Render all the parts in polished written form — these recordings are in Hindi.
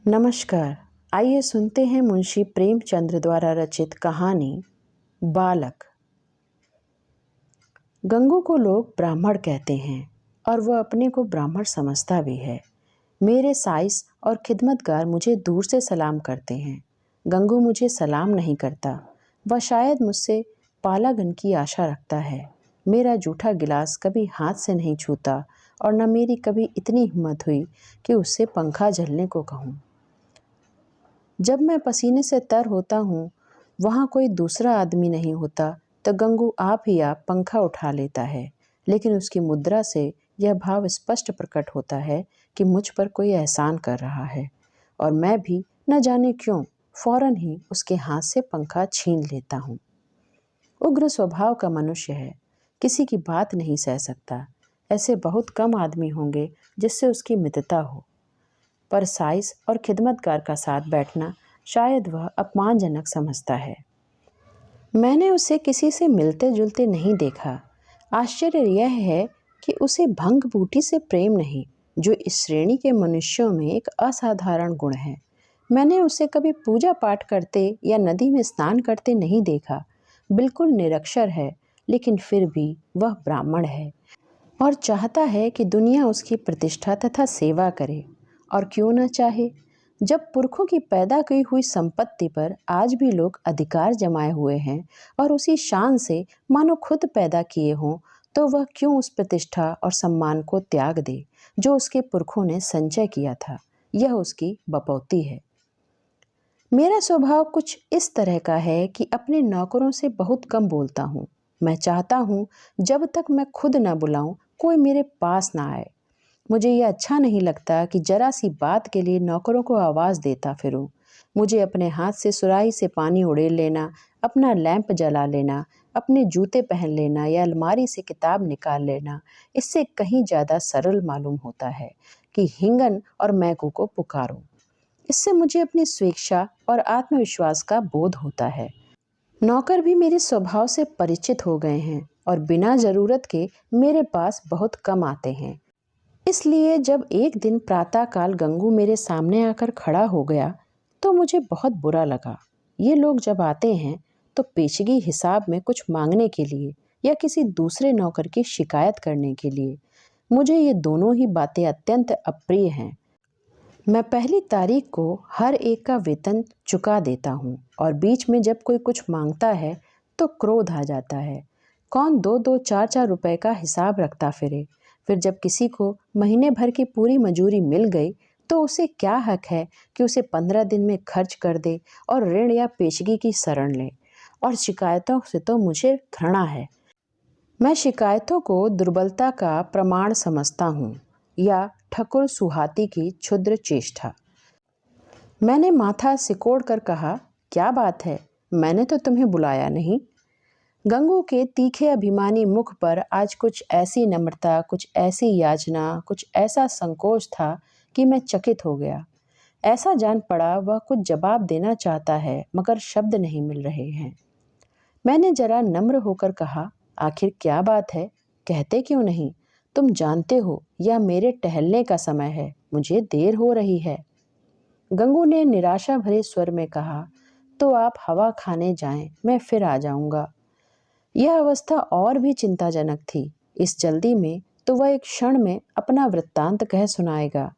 नमस्कार। आइए सुनते हैं मुंशी प्रेमचंद द्वारा रचित कहानी बालक। गंगू को लोग ब्राह्मण कहते हैं और वह अपने को ब्राह्मण समझता भी है। मेरे साइस और खिदमतगार मुझे दूर से सलाम करते हैं। गंगू मुझे सलाम नहीं करता। वह शायद मुझसे पालागन की आशा रखता है। मेरा जूठा गिलास कभी हाथ से नहीं छूता और न मेरी कभी इतनी हिम्मत हुई कि उससे पंखा झलने को कहूँ। जब मैं पसीने से तर होता हूँ, वहाँ कोई दूसरा आदमी नहीं होता, तो गंगू आप ही आप पंखा उठा लेता है। लेकिन उसकी मुद्रा से यह भाव स्पष्ट प्रकट होता है कि मुझ पर कोई एहसान कर रहा है, और मैं भी न जाने क्यों फौरन ही उसके हाथ से पंखा छीन लेता हूँ। उग्र स्वभाव का मनुष्य है, किसी की बात नहीं सह सकता। ऐसे बहुत कम आदमी होंगे जिससे उसकी मित्रता हो, पर साइस और खिदमतगार का साथ बैठना शायद वह अपमानजनक समझता है। मैंने उसे किसी से मिलते जुलते नहीं देखा। आश्चर्य यह है कि उसे भंग बूटी से प्रेम नहीं, जो इस श्रेणी के मनुष्यों में एक असाधारण गुण है। मैंने उसे कभी पूजा पाठ करते या नदी में स्नान करते नहीं देखा। बिल्कुल निरक्षर है, लेकिन फिर भी वह ब्राह्मण है और चाहता है कि दुनिया उसकी प्रतिष्ठा तथा सेवा करे। और क्यों न चाहे, जब पुरखों की पैदा की हुई संपत्ति पर आज भी लोग अधिकार जमाए हुए हैं और उसी शान से मानो खुद पैदा किए हों, तो वह क्यों उस प्रतिष्ठा और सम्मान को त्याग दे जो उसके पुरखों ने संचय किया था। यह उसकी बपौती है। मेरा स्वभाव कुछ इस तरह का है कि अपने नौकरों से बहुत कम बोलता हूँ। मैं चाहता हूँ जब तक मैं खुद न बुलाऊं, कोई मेरे पास ना आए। मुझे ये अच्छा नहीं लगता कि जरा सी बात के लिए नौकरों को आवाज़ देता फिरूं। मुझे अपने हाथ से सुराही से पानी उड़ेल लेना, अपना लैंप जला लेना, अपने जूते पहन लेना या अलमारी से किताब निकाल लेना, इससे कहीं ज़्यादा सरल मालूम होता है कि हिंगन और मैकू को पुकारूं। इससे मुझे अपनी स्वेच्छा और आत्मविश्वास का बोध होता है। नौकर भी मेरे स्वभाव से परिचित हो गए हैं और बिना ज़रूरत के मेरे पास बहुत कम आते हैं। इसलिए जब एक दिन प्रातःकाल गंगू मेरे सामने आकर खड़ा हो गया, तो मुझे बहुत बुरा लगा। ये लोग जब आते हैं तो पेशगी हिसाब में कुछ मांगने के लिए या किसी दूसरे नौकर की शिकायत करने के लिए। मुझे ये दोनों ही बातें अत्यंत अप्रिय हैं। मैं पहली तारीख को हर एक का वेतन चुका देता हूँ और बीच में जब कोई कुछ मांगता है तो क्रोध आ जाता है। कौन 2-2, 4-4 रुपए का हिसाब रखता फिरे। फिर जब किसी को महीने भर की पूरी मजूरी मिल गई तो उसे क्या हक है कि उसे 15 दिन में खर्च कर दे और ऋण या पेशगी की शरण ले। और शिकायतों से तो मुझे घृणा है। मैं शिकायतों को दुर्बलता का प्रमाण समझता हूँ या ठकुर सुहाती की क्षुद्र चेष्टा। मैंने माथा सिकोड़ कर कहा, क्या बात है, मैंने तो तुम्हें बुलाया नहीं। गंगू के तीखे अभिमानी मुख पर आज कुछ ऐसी नम्रता, कुछ ऐसी याचना, कुछ ऐसा संकोच था कि मैं चकित हो गया। ऐसा जान पड़ा वह कुछ जवाब देना चाहता है, मगर शब्द नहीं मिल रहे हैं। मैंने जरा नम्र होकर कहा, आखिर क्या बात है, कहते क्यों नहीं? तुम जानते हो यह मेरे टहलने का समय है, मुझे देर हो रही है। गंगू ने निराशा भरे स्वर में कहा, तो आप हवा खाने जाएं, मैं फिर आ जाऊंगा। यह अवस्था और भी चिंताजनक थी। इस जल्दी में तो वह एक क्षण में अपना वृत्तांत कह सुनाएगा।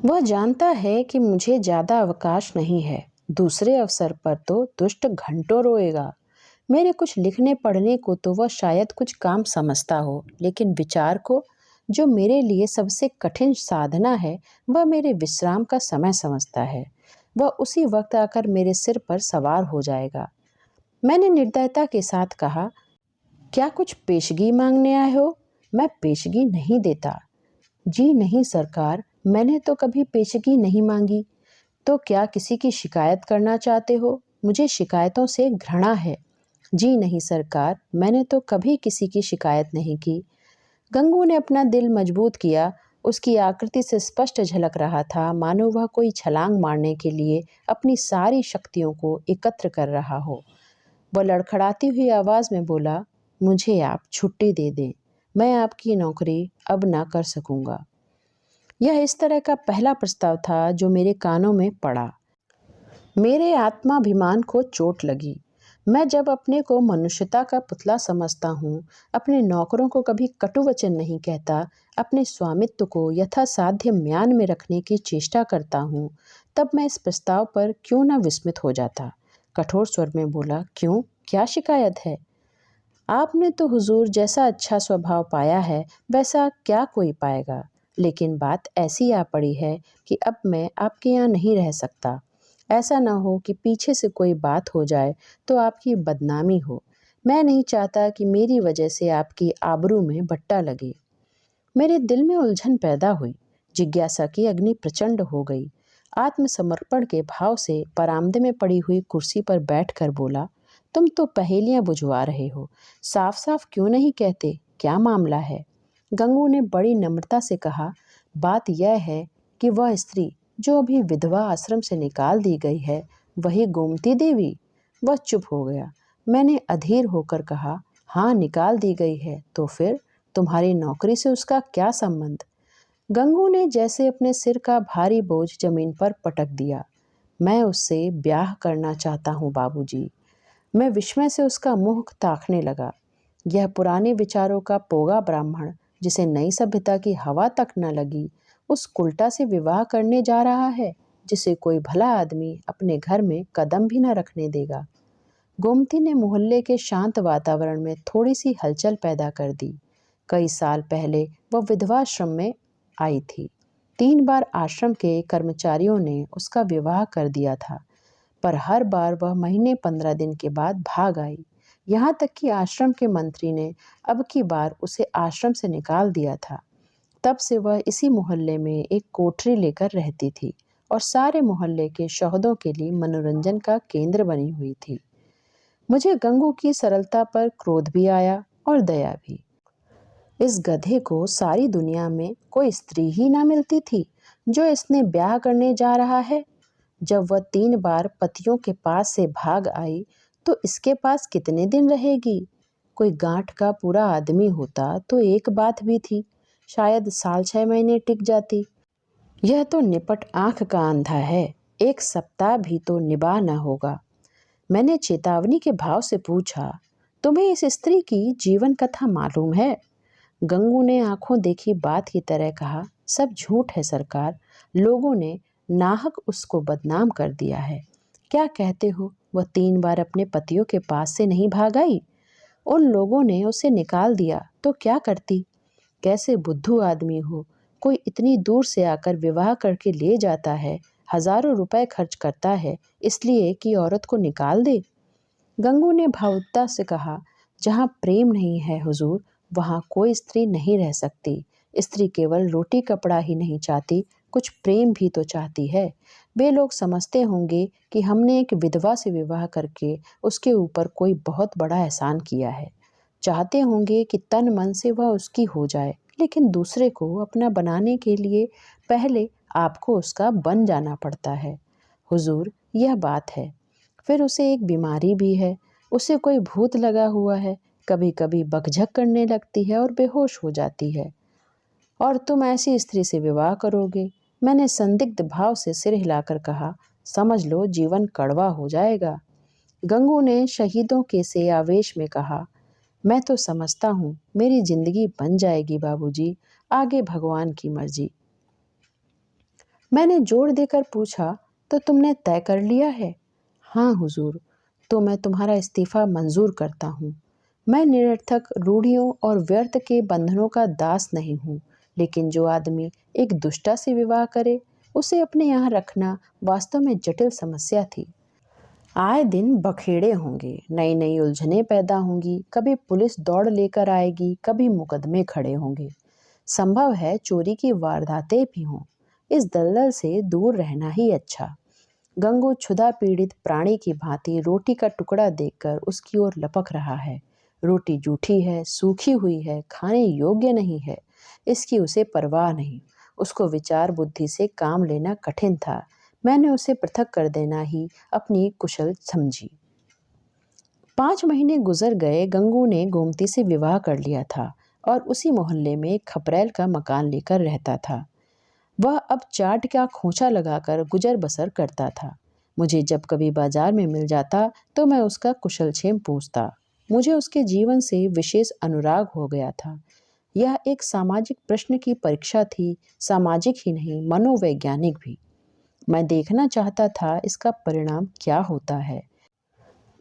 वह जानता है कि मुझे ज़्यादा अवकाश नहीं है। दूसरे अवसर पर तो दुष्ट घंटों रोएगा। मेरे कुछ लिखने पढ़ने को तो वह शायद कुछ काम समझता हो, लेकिन विचार को, जो मेरे लिए सबसे कठिन साधना है, वह मेरे विश्राम का समय समझता है। वह उसी वक्त आकर मेरे सिर पर सवार हो जाएगा। मैंने निर्दयता के साथ कहा, क्या कुछ पेशगी मांगने आए हो? मैं पेशगी नहीं देता। जी नहीं सरकार, मैंने तो कभी पेशगी नहीं मांगी। तो क्या किसी की शिकायत करना चाहते हो? मुझे शिकायतों से घृणा है। जी नहीं सरकार, मैंने तो कभी किसी की शिकायत नहीं की। गंगू ने अपना दिल मजबूत किया। उसकी आकृति से स्पष्ट झलक रहा था मानो वह कोई छलांग मारने के लिए अपनी सारी शक्तियों को एकत्र कर रहा हो। वह लड़खड़ाती हुई आवाज़ में बोला, मुझे आप छुट्टी दे दें, मैं आपकी नौकरी अब ना कर सकूँगा। यह इस तरह का पहला प्रस्ताव था जो मेरे कानों में पड़ा। मेरे आत्माभिमान को चोट लगी। मैं जब अपने को मनुष्यता का पुतला समझता हूँ, अपने नौकरों को कभी कटु वचन नहीं कहता, अपने स्वामित्व को यथासाध्य म्यान में रखने की चेष्टा करता हूँ, तब मैं इस प्रस्ताव पर क्यों न विस्मित हो जाता। कठोर स्वर में बोला, क्यों, क्या शिकायत है? आपने तो हुजूर जैसा अच्छा स्वभाव पाया है वैसा क्या कोई पाएगा, लेकिन बात ऐसी आ पड़ी है कि अब मैं आपके यहाँ नहीं रह सकता। ऐसा ना हो कि पीछे से कोई बात हो जाए तो आपकी बदनामी हो। मैं नहीं चाहता कि मेरी वजह से आपकी आबरू में बट्टा लगे। मेरे दिल में उलझन पैदा हुई। जिज्ञासा की अग्नि प्रचंड हो गई। आत्मसमर्पण के भाव से बरामदे में पड़ी हुई कुर्सी पर बैठकर बोला, तुम तो पहेलियां बुझवा रहे हो। साफ साफ क्यों नहीं कहते, क्या मामला है? गंगू ने बड़ी नम्रता से कहा, बात यह है कि वह स्त्री जो अभी विधवा आश्रम से निकाल दी गई है, वही गोमती देवी। वह चुप हो गया। मैंने अधीर होकर कहा, हाँ निकाल दी गई है, तो फिर तुम्हारी नौकरी से उसका क्या संबंध? गंगू ने जैसे अपने सिर का भारी बोझ जमीन पर पटक दिया। मैं उससे ब्याह करना चाहता हूँ बाबूजी। मैं विस्मय से उसका मुंह ताकने लगा। यह पुराने विचारों का पोगा ब्राह्मण, जिसे नई सभ्यता की हवा तक न लगी, उस कुल्टा से विवाह करने जा रहा है जिसे कोई भला आदमी अपने घर में कदम भी न रखने देगा। गोमती ने मोहल्ले के शांत वातावरण में थोड़ी सी हलचल पैदा कर दी। कई साल पहले वह विधवाश्रम में आई थी। 3 बार आश्रम के कर्मचारियों ने उसका विवाह कर दिया था, पर हर बार वह महीने 15 दिन के बाद भाग आई। यहाँ तक कि आश्रम के मंत्री ने अब की बार उसे आश्रम से निकाल दिया था। तब से वह इसी मोहल्ले में एक कोठरी लेकर रहती थी और सारे मोहल्ले के शौहदों के लिए मनोरंजन का केंद्र बनी हुई थी। मुझे गंगू की सरलता पर क्रोध भी आया और दया भी। इस गधे को सारी दुनिया में कोई स्त्री ही ना मिलती थी जो इसने ब्याह करने जा रहा है। जब वह 3 बार पतियों के पास से भाग आई तो इसके पास कितने दिन रहेगी? कोई गांठ का पूरा आदमी होता तो एक बात भी थी, शायद साल 6 महीने टिक जाती। यह तो निपट आंख का अंधा है, 1 सप्ताह भी तो निभा न होगा। मैंने चेतावनी के भाव से पूछा, तुम्हें इस स्त्री की जीवन कथा मालूम है? गंगू ने आंखों देखी बात की तरह कहा, सब झूठ है सरकार। लोगों ने नाहक उसको बदनाम कर दिया है। क्या कहते हो, वह 3 बार अपने पतियों के पास से नहीं भाग आई? उन लोगों ने उसे निकाल दिया तो क्या करती? कैसे बुद्धू आदमी हो, कोई इतनी दूर से आकर विवाह करके ले जाता है, हजारों रुपए खर्च करता है इसलिए कि औरत को निकाल दे। गंगू ने भावुकता से कहा, जहाँ प्रेम नहीं है हुजूर, वहाँ कोई स्त्री नहीं रह सकती। स्त्री केवल रोटी कपड़ा ही नहीं चाहती, कुछ प्रेम भी तो चाहती है। वे लोग समझते होंगे कि हमने एक विधवा से विवाह करके उसके ऊपर कोई बहुत बड़ा एहसान किया है। चाहते होंगे कि तन मन से वह उसकी हो जाए, लेकिन दूसरे को अपना बनाने के लिए पहले आपको उसका बन जाना पड़ता है। हुजूर, यह बात है। फिर उसे एक बीमारी भी है, उसे कोई भूत लगा हुआ है, कभी कभी बकझक करने लगती है और बेहोश हो जाती है। और तुम ऐसी स्त्री से विवाह करोगे? मैंने संदिग्ध भाव से सिर हिलाकर कहा, समझ लो जीवन कड़वा हो जाएगा। गंगू ने शहीदों के से आवेश में कहा, मैं तो समझता हूँ मेरी जिंदगी बन जाएगी बाबूजी, आगे भगवान की मर्जी। मैंने जोर देकर पूछा, तो तुमने तय कर लिया है? हाँ हुजूर, तो मैं तुम्हारा इस्तीफा मंजूर करता हूँ। मैं निरर्थक रूढ़ियों और व्यर्थ के बंधनों का दास नहीं हूँ, लेकिन जो आदमी एक दुष्टा से विवाह करे उसे अपने यहाँ रखना वास्तव में जटिल समस्या थी। आए दिन बखेड़े होंगे, नई नई उलझनें पैदा होंगी, कभी पुलिस दौड़ लेकर आएगी, कभी मुकदमे खड़े होंगे। संभव है चोरी की वारदातें भी हों। इस दलदल से दूर रहना ही अच्छा। गंगू क्षुधा पीड़ित प्राणी की भांति रोटी का टुकड़ा देखकर उसकी ओर लपक रहा है। रोटी जूठी है, सूखी हुई है, खाने योग्य नहीं है, इसकी उसे परवाह नहीं। उसको विचार बुद्धि से काम लेना कठिन था। मैंने उसे पृथक कर देना ही अपनी कुशल समझी। 5 महीने गुजर गए। गंगू ने गोमती से विवाह कर लिया था और उसी मोहल्ले में एक खपरेल का मकान लेकर रहता था। वह अब चाट का खोंचा लगाकर गुजर बसर करता था। मुझे जब कभी बाजार में मिल जाता तो मैं उसका कुशलक्षेम पूछता। मुझे उसके जीवन से विशेष अनुराग हो गया था। यह एक सामाजिक प्रश्न की परीक्षा थी, सामाजिक ही नहीं मनोवैज्ञानिक भी। मैं देखना चाहता था इसका परिणाम क्या होता है।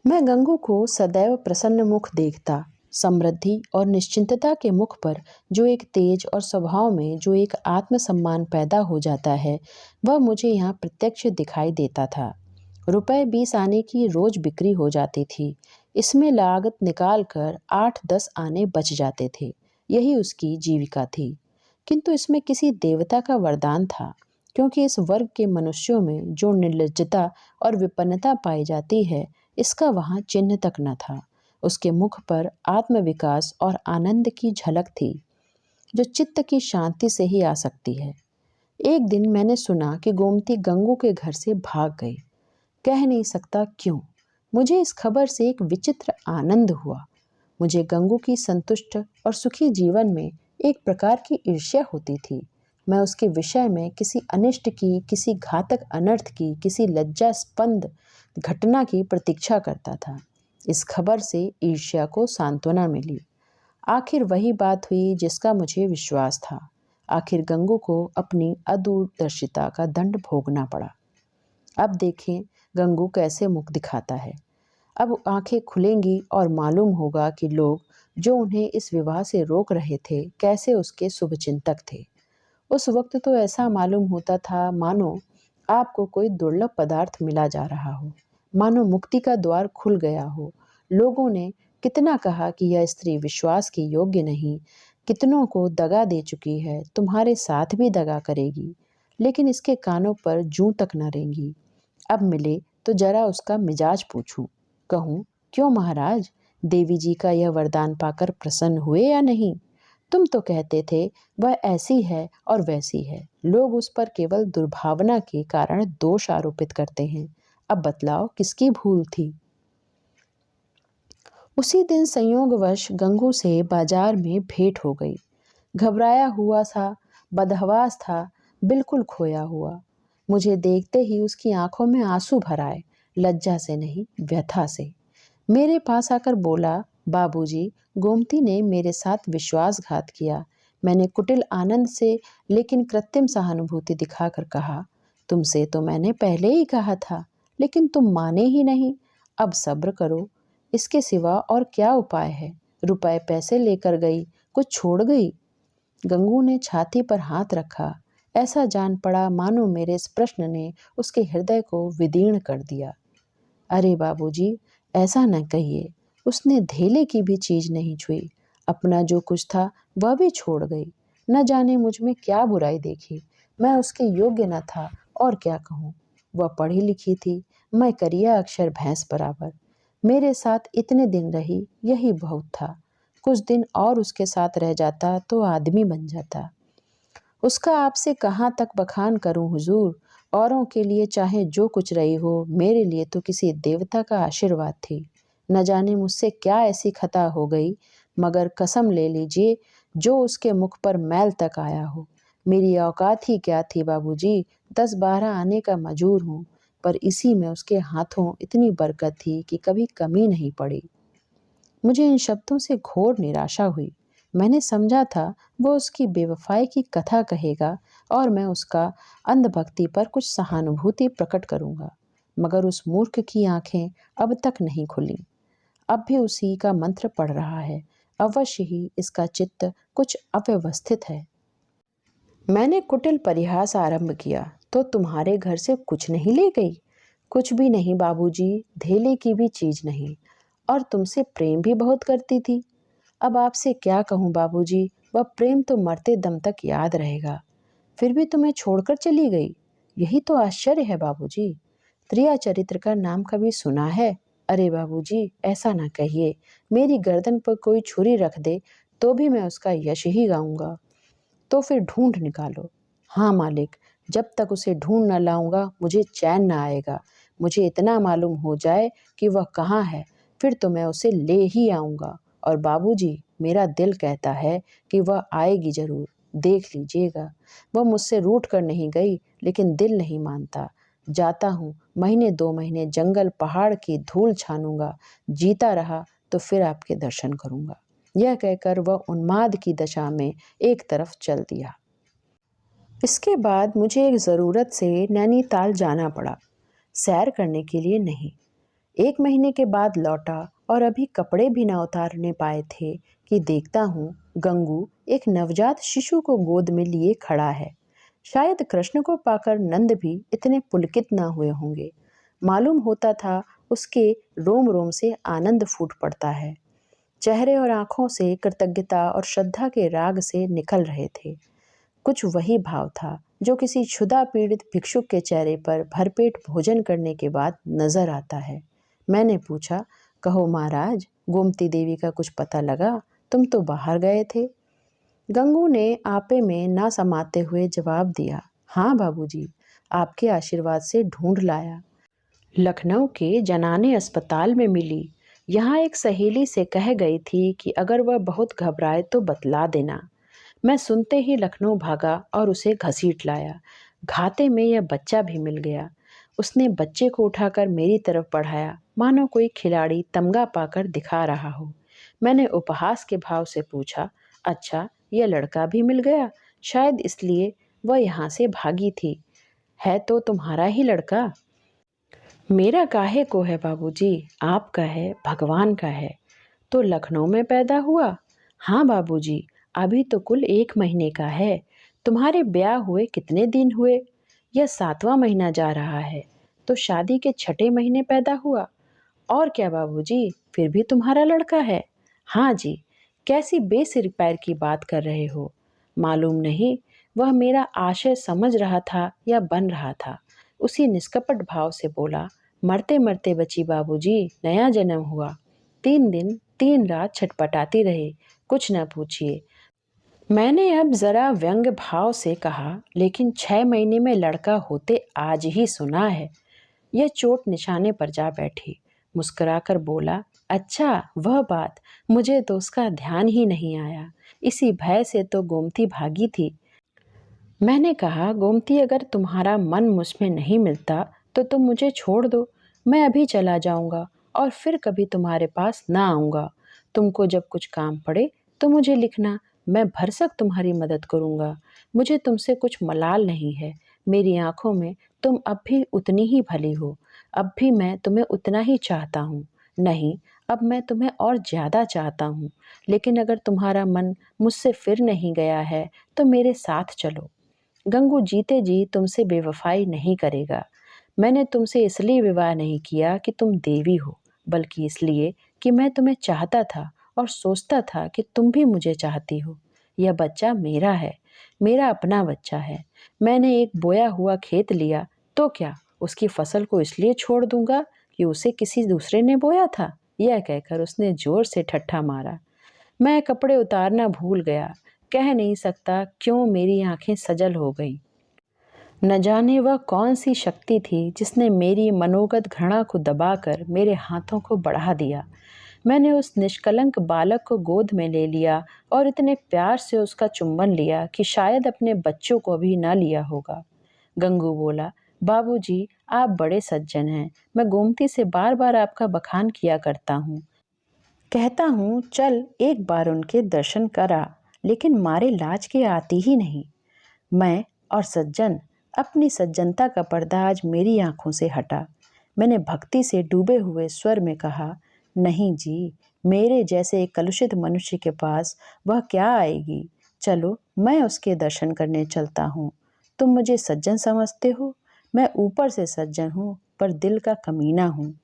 मैं गंगू को सदैव प्रसन्न मुख देखता। समृद्धि और निश्चिंतता के मुख पर जो एक तेज और स्वभाव में जो एक आत्मसम्मान पैदा हो जाता है, वह मुझे यहाँ प्रत्यक्ष दिखाई देता था। रुपए 20 आने की रोज बिक्री हो जाती थी। इसमें लागत निकाल कर 8-10 आने बच जाते थे। यही उसकी जीविका थी। किंतु इसमें किसी देवता का वरदान था, क्योंकि इस वर्ग के मनुष्यों में जो निर्लज्जता और विपन्नता पाई जाती है, इसका वहाँ चिन्ह तक न था। उसके मुख पर आत्मविकास और आनंद की झलक थी, जो चित्त की शांति से ही आ सकती है। एक दिन मैंने सुना कि गोमती गंगू के घर से भाग गई। कह नहीं सकता क्यों। मुझे इस खबर से एक विचित्र आनंद हुआ। मुझे गंगू की संतुष्ट और सुखी जीवन में एक प्रकार की ईर्ष्या होती थी। मैं उसके विषय में किसी अनिष्ट की, किसी घातक अनर्थ की, किसी लज्जास्पद घटना की प्रतीक्षा करता था। इस खबर से ईर्ष्या को सांत्वना मिली। आखिर वही बात हुई जिसका मुझे विश्वास था। आखिर गंगू को अपनी अदूरदर्शिता का दंड भोगना पड़ा। अब देखें गंगू कैसे मुख दिखाता है। अब आंखें खुलेंगी और मालूम होगा कि लोग जो उन्हें इस विवाह से रोक रहे थे, कैसे उसके शुभचिंतक थे। उस वक्त तो ऐसा मालूम होता था मानो आपको कोई दुर्लभ पदार्थ मिला जा रहा हो, मानो मुक्ति का द्वार खुल गया हो। लोगों ने कितना कहा कि यह स्त्री विश्वास की योग्य नहीं, कितनों को दगा दे चुकी है, तुम्हारे साथ भी दगा करेगी, लेकिन इसके कानों पर जूं तक न रेंगी। अब मिले तो जरा उसका मिजाज पूछूं, कहूं क्यों महाराज, देवी जी का यह वरदान पाकर प्रसन्न हुए या नहीं? तुम तो कहते थे वह ऐसी है और वैसी है। लोग उस पर केवल दुर्भावना के कारण दोष आरोपित करते हैं। अब बतलाओ किसकी भूल थी? उसी दिन संयोगवश गंगू से बाजार में भेंट हो गई। घबराया हुआ सा, बदहवास था, बिल्कुल खोया हुआ। मुझे देखते ही उसकी आंखों में आंसू भर आए, लज्जा से नहीं व्यथा से। मेरे पास आकर बोला, बाबूजी, गोमती ने मेरे साथ विश्वासघात किया। मैंने कुटिल आनंद से लेकिन कृत्रिम सहानुभूति दिखाकर कहा, तुमसे तो मैंने पहले ही कहा था, लेकिन तुम माने ही नहीं। अब सब्र करो, इसके सिवा और क्या उपाय है? रुपए पैसे लेकर गई, कुछ छोड़ गई? गंगू ने छाती पर हाथ रखा। ऐसा जान पड़ा मानो मेरे इस प्रश्न ने उसके हृदय को विदीर्ण कर दिया। अरे बाबूजी, ऐसा न कहिए। उसने धेले की भी चीज नहीं छुई। अपना जो कुछ था वह भी छोड़ गई। न जाने मुझ में क्या बुराई देखी। मैं उसके योग्य न था और क्या कहूँ। वह पढ़ी लिखी थी, मैं करिया अक्षर भैंस बराबर। मेरे साथ इतने दिन रही, यही बहुत था। कुछ दिन और उसके साथ रह जाता तो आदमी बन जाता। उसका आपसे कहाँ तक बखान करूं हुजूर। औरों के लिए चाहे जो कुछ रही हो, मेरे लिए तो किसी देवता का आशीर्वाद थी। न जाने मुझसे क्या ऐसी खता हो गई, मगर कसम ले लीजिए जो उसके मुख पर मैल तक आया हो। मेरी औकात ही क्या थी बाबूजी, 10-12 आने का मजूर हूँ, पर इसी में उसके हाथों इतनी बरकत थी कि कभी कमी नहीं पड़ी। मुझे इन शब्दों से घोर निराशा हुई। मैंने समझा था वो उसकी बेवफाई की कथा कहेगा और मैं उसका अंधभक्ति पर कुछ सहानुभूति प्रकट करूंगा, मगर उस मूर्ख की आंखें अब तक नहीं खुली। अब भी उसी का मंत्र पढ़ रहा है। अवश्य ही इसका चित्त कुछ अव्यवस्थित है। मैंने कुटिल परिहास आरंभ किया, तो तुम्हारे घर से कुछ नहीं ले गई? कुछ भी नहीं बाबूजी, धेले की भी चीज नहीं। और तुमसे प्रेम भी बहुत करती थी। अब आपसे क्या कहूँ बाबूजी, वह प्रेम तो मरते दम तक याद रहेगा। फिर भी तुम्हें छोड़कर चली गई, यही तो आश्चर्य है बाबूजी। त्रिया चरित्र का नाम कभी सुना है? अरे बाबूजी, ऐसा ना कहिए। मेरी गर्दन पर कोई छुरी रख दे तो भी मैं उसका यश ही गाऊंगा। तो फिर ढूंढ निकालो। हाँ मालिक, जब तक उसे ढूंढ न लाऊंगा मुझे चैन न आएगा। मुझे इतना मालूम हो जाए कि वह कहाँ है, फिर तो मैं उसे ले ही आऊंगा। और बाबूजी, मेरा दिल कहता है कि वह आएगी जरूर। देख लीजिएगा, वह मुझसे रूठ कर नहीं गई, लेकिन दिल नहीं मानता। जाता हूँ, महीने 2 महीने जंगल पहाड़ की धूल छानूंगा, जीता रहा तो फिर आपके दर्शन करूंगा। यह कहकर वह उन्माद की दशा में एक तरफ चल दिया। इसके बाद मुझे एक ज़रूरत से नैनीताल जाना पड़ा, सैर करने के लिए नहीं। 1 महीने के बाद लौटा और अभी कपड़े भी ना उतारने पाए थे कि देखता हूँ गंगू एक नवजात शिशु को गोद में लिए खड़ा है। शायद कृष्ण को पाकर नंद भी इतने पुलकित ना हुए होंगे। मालूम होता था उसके रोम रोम से आनंद फूट पड़ता है। चेहरे और आंखों से कृतज्ञता और श्रद्धा के राग से निकल रहे थे। कुछ वही भाव था जो किसी क्षुधा पीड़ित भिक्षुक के चेहरे पर भरपेट भोजन करने के बाद नजर आता है। मैंने पूछा, कहो महाराज, गोमती देवी का कुछ पता लगा? तुम तो बाहर गए थे। गंगू ने आपे में ना समाते हुए जवाब दिया, हाँ बाबूजी, आपके आशीर्वाद से ढूंढ लाया। लखनऊ के जनाने अस्पताल में मिली। यहाँ एक सहेली से कह गई थी कि अगर वह बहुत घबराए तो बतला देना। मैं सुनते ही लखनऊ भागा और उसे घसीट लाया। घाते में यह बच्चा भी मिल गया। उसने बच्चे को उठाकर मेरी तरफ बढ़ाया, मानो कोई खिलाड़ी तमगा पाकर दिखा रहा हो। मैंने उपहास के भाव से पूछा, अच्छा, यह लड़का भी मिल गया? शायद इसलिए वह यहाँ से भागी थी। है तो तुम्हारा ही लड़का? मेरा काहे को है बाबूजी, आपका है, भगवान का है। तो लखनऊ में पैदा हुआ? हाँ बाबूजी, अभी तो कुल 1 महीने का है। तुम्हारे ब्याह हुए कितने दिन हुए? यह 7वां महीना जा रहा है। तो शादी के 6ठे महीने पैदा हुआ। और क्या बाबूजी, फिर भी तुम्हारा लड़का है? हाँ जी। कैसी बेसिर पैर की बात कर रहे हो? मालूम नहीं वह मेरा आशय समझ रहा था या बन रहा था। उसी निष्कपट भाव से बोला, मरते मरते बची बाबूजी, नया जन्म हुआ। 3 दिन 3 रात छटपटाती रही, कुछ न पूछिए। मैंने अब जरा व्यंग भाव से कहा, लेकिन 6 महीने में लड़का होते आज ही सुना है। यह चोट निशाने पर जा बैठी। मुस्कुराकर बोला, अच्छा वह बात, मुझे तो उसका ध्यान ही नहीं आया। इसी भय से तो गोमती भागी थी। मैंने कहा, गोमती, अगर तुम्हारा मन मुझ में नहीं मिलता तो तुम मुझे छोड़ दो। मैं अभी चला जाऊंगा और फिर कभी तुम्हारे पास ना आऊंगा। तुमको जब कुछ काम पड़े तो मुझे लिखना, मैं भरसक तुम्हारी मदद करूंगा। मुझे तुमसे कुछ मलाल नहीं है। मेरी आंखों में तुम अब भी उतनी ही भली हो। अब भी मैं तुम्हें उतना ही चाहता हूँ। नहीं, अब मैं तुम्हें और ज़्यादा चाहता हूँ। लेकिन अगर तुम्हारा मन मुझसे फिर नहीं गया है तो मेरे साथ चलो। गंगू जीते जी तुमसे बेवफाई नहीं करेगा। मैंने तुमसे इसलिए विवाह नहीं किया कि तुम देवी हो, बल्कि इसलिए कि मैं तुम्हें चाहता था और सोचता था कि तुम भी मुझे चाहती हो। यह बच्चा मेरा है, मेरा अपना बच्चा है। मैंने एक बोया हुआ खेत लिया तो क्या उसकी फसल को इसलिए छोड़ दूंगा कि उसे किसी दूसरे ने बोया था? यह कहकर उसने जोर से ठट्ठा मारा। मैं कपड़े उतारना भूल गया। कह नहीं सकता क्यों मेरी आंखें सजल हो गईं। न जाने वह कौन सी शक्ति थी जिसने मेरी मनोगत घृणा को दबाकर मेरे हाथों को बढ़ा दिया। मैंने उस निष्कलंक बालक को गोद में ले लिया और इतने प्यार से उसका चुंबन लिया कि शायद अपने बच्चों को भी ना लिया होगा। गंगू बोला, बाबूजी, आप बड़े सज्जन हैं। मैं गोमती से बार बार आपका बखान किया करता हूँ। कहता हूँ चल एक बार उनके दर्शन करा, लेकिन मारे लाज के आती ही नहीं। मैं और सज्जन, अपनी सज्जनता का पर्दा आज मेरी आंखों से हटा। मैंने भक्ति से डूबे हुए स्वर में कहा, नहीं जी, मेरे जैसे एक कलुषित मनुष्य के पास वह क्या आएगी। चलो मैं उसके दर्शन करने चलता हूँ। तुम मुझे सज्जन समझते हो? मैं ऊपर से सज्जन हूँ पर दिल का कमीना हूँ।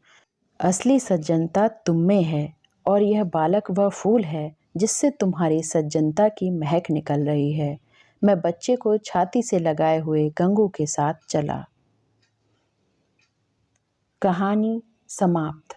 असली सज्जनता तुम में है और यह बालक वह फूल है जिससे तुम्हारी सज्जनता की महक निकल रही है। मैं बच्चे को छाती से लगाए हुए गंगू के साथ चला। कहानी समाप्त।